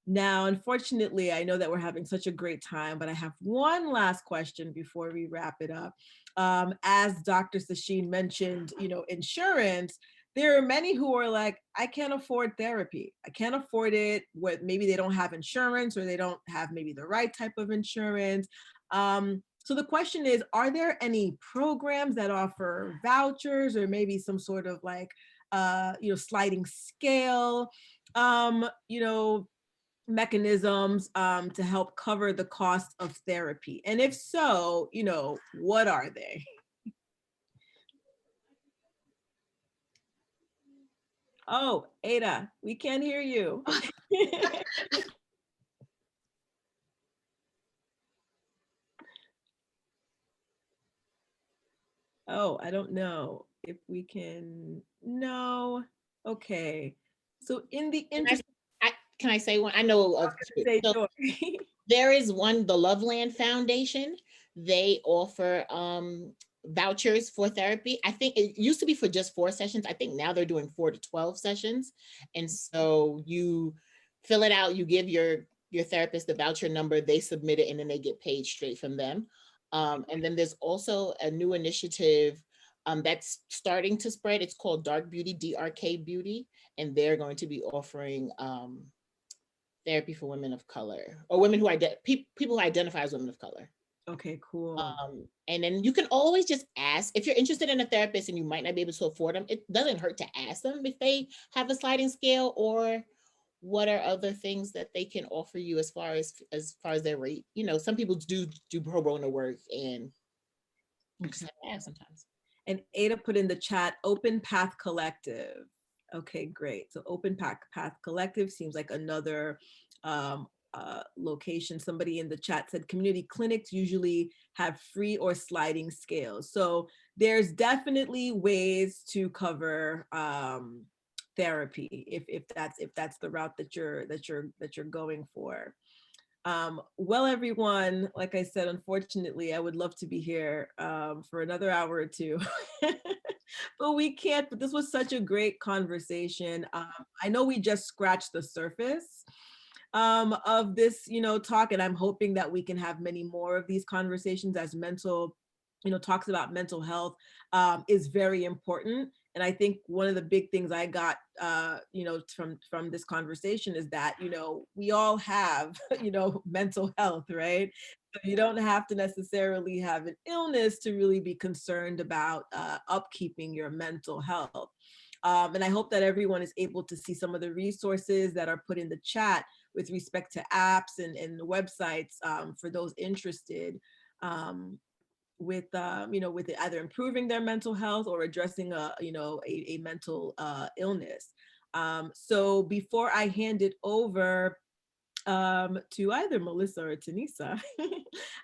Now, unfortunately, I know that we're having such a great time, but I have one last question before we wrap it up. As Dr. Sasheen mentioned, insurance, there are many who are like, I can't afford therapy. I can't afford it. Maybe they don't have insurance, or they don't have maybe the right type of insurance. So the question is, are there any programs that offer vouchers, or maybe some sort of like, sliding scale, mechanisms to help cover the cost of therapy? And if so, what are they? Oh, Aida, we can't hear you. Oh, I don't know if we can. No. Okay. So in the interest, can I say one? I know of two. So there is one, the Loveland Foundation. They offer vouchers for therapy. I think it used to be for just 4 sessions. I think now they're doing 4 to 12 sessions. And so you fill it out, you give your therapist the voucher number, they submit it, and then they get paid straight from them. And then there's also a new initiative that's starting to spread. It's called Dark Beauty, DRK Beauty, and they're going to be offering therapy for women of color, or women who people who identify as women of color. Okay, cool. And then you can always just ask if you're interested in a therapist and you might not be able to afford them. It doesn't hurt to ask them if they have a sliding scale or what are other things that they can offer you as far as their rate. You know, some people do pro bono work, and you just have to ask sometimes. And Ada put in the chat, Open Path Collective. Okay, great. So Open Path Collective seems like another location. Somebody in the chat said community clinics usually have free or sliding scales. So there's definitely ways to cover therapy if that's the route that you're going for. Well, everyone, like I said, unfortunately, I would love to be here for another hour or two, but we can't. But this was such a great conversation. I know we just scratched the surface of this, talk, and I'm hoping that we can have many more of these conversations as talks about mental health is very important. And I think one of the big things I got, from this conversation is that, we all have, mental health, right? So you don't have to necessarily have an illness to really be concerned about upkeeping your mental health. And I hope that everyone is able to see some of the resources that are put in the chat with respect to apps and websites for those interested. With either improving their mental health or addressing a mental illness. So before I hand it over to either Melissa or Tanisa,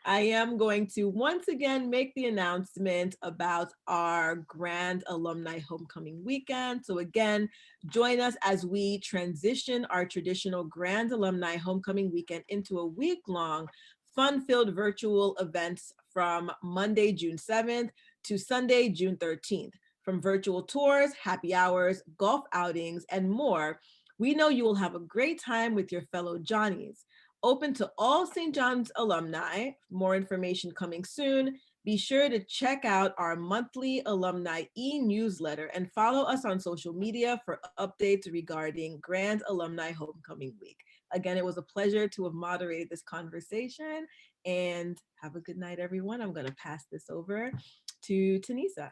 I am going to once again make the announcement about our Grand Alumni Homecoming Weekend. So again, join us as we transition our traditional Grand Alumni Homecoming Weekend into a week-long fun-filled virtual events from Monday, June 7th to Sunday, June 13th. From virtual tours, happy hours, golf outings, and more, we know you will have a great time with your fellow Johnnies. Open to all St. John's alumni. More information coming soon. Be sure to check out our monthly alumni e-newsletter and follow us on social media for updates regarding Grand Alumni Homecoming Week. Again, it was a pleasure to have moderated this conversation, and have a good night, everyone. I'm going to pass this over to Tanisa.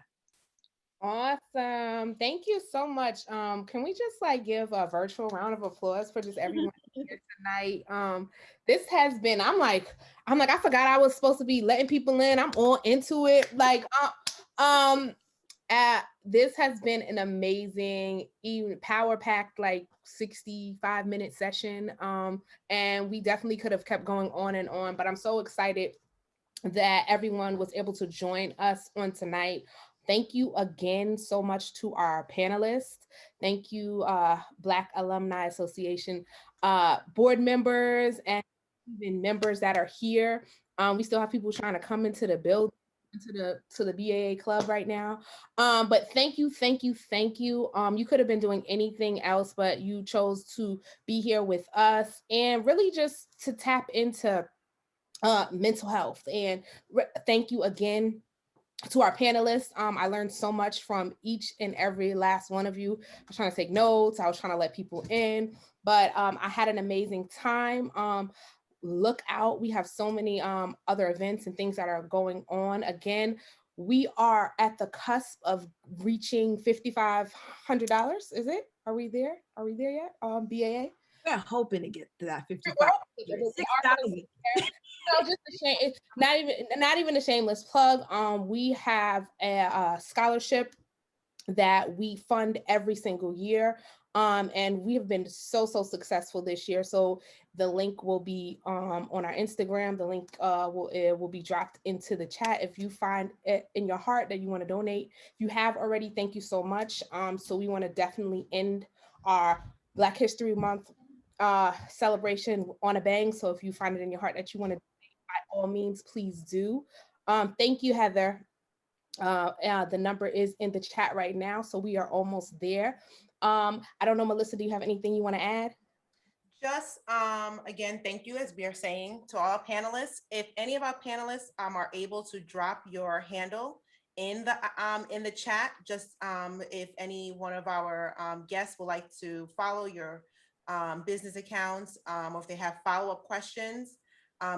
Awesome. Thank you so much. Can we just give a virtual round of applause for just everyone here tonight? This has been, I'm like, I forgot I was supposed to be letting people in. I'm all into it. This has been an amazing, even power-packed, 65-minute session. And we definitely could have kept going on and on, but I'm so excited that everyone was able to join us on tonight. Thank you again so much to our panelists. Thank you, Black Alumni Association board members and even members that are here. We still have people trying to come into the building, to the BAA club right now. But thank you. You could have been doing anything else, but you chose to be here with us and really just to tap into mental health. And thank you again to our panelists. I learned so much from each and every last one of you. I was trying to take notes. I was trying to let people in, but I had an amazing time. Look out. We have so many other events and things that are going on. Again, we are at the cusp of reaching $5,500. Is it? Are we there? Are we there yet? BAA? We're hoping to get to that 55. 6,000. No, just a shame. It's not even a shameless plug. We have a scholarship that we fund every single year. And we have been so successful this year. So the link will be on our Instagram. The link will be dropped into the chat. If you find it in your heart that you want to donate, if you have already, thank you so much. So we want to definitely end our Black History Month celebration on a bang. So if you find it in your heart that you want to donate, by all means, please do. Thank you, Heather. The number is in the chat right now. So we are almost there. I don't know, Melissa, do you have anything you want to add? Just again, thank you, as we are saying, to all panelists. If any of our panelists are able to drop your handle in the chat, just if any one of our guests would like to follow your business accounts, or if they have follow-up questions,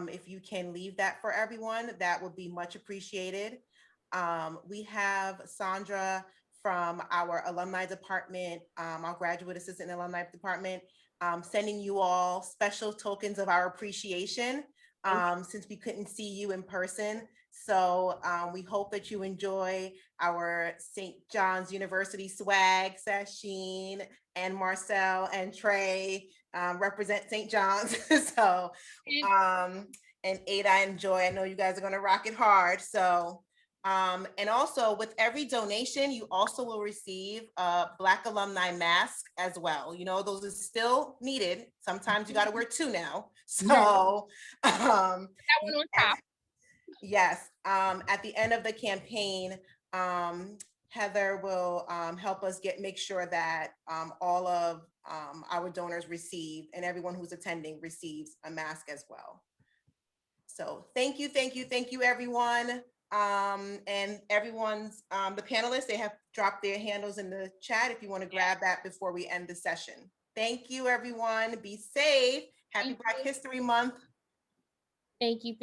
If you can leave that for everyone, that would be much appreciated. We have Sandra from our alumni department, our graduate assistant alumni department, sending you all special tokens of our appreciation since we couldn't see you in person. So we hope that you enjoy our St. John's University swag. Sasheen and Marcel and Trey represent St. John's. So, and Ada and Joy, I know you guys are gonna rock it hard. So, and also with every donation, you also will receive a Black Alumni mask as well. You know, those are still needed. Sometimes you gotta wear two now. So, That one on top. yes, at the end of the campaign, Heather will help us make sure that all of our donors receive, and everyone who's attending receives a mask as well. So thank you, everyone. And everyone's, the panelists, they have dropped their handles in the chat if you want to grab that before we end the session. Thank you, everyone. Be safe. Happy Black History Month. Thank you.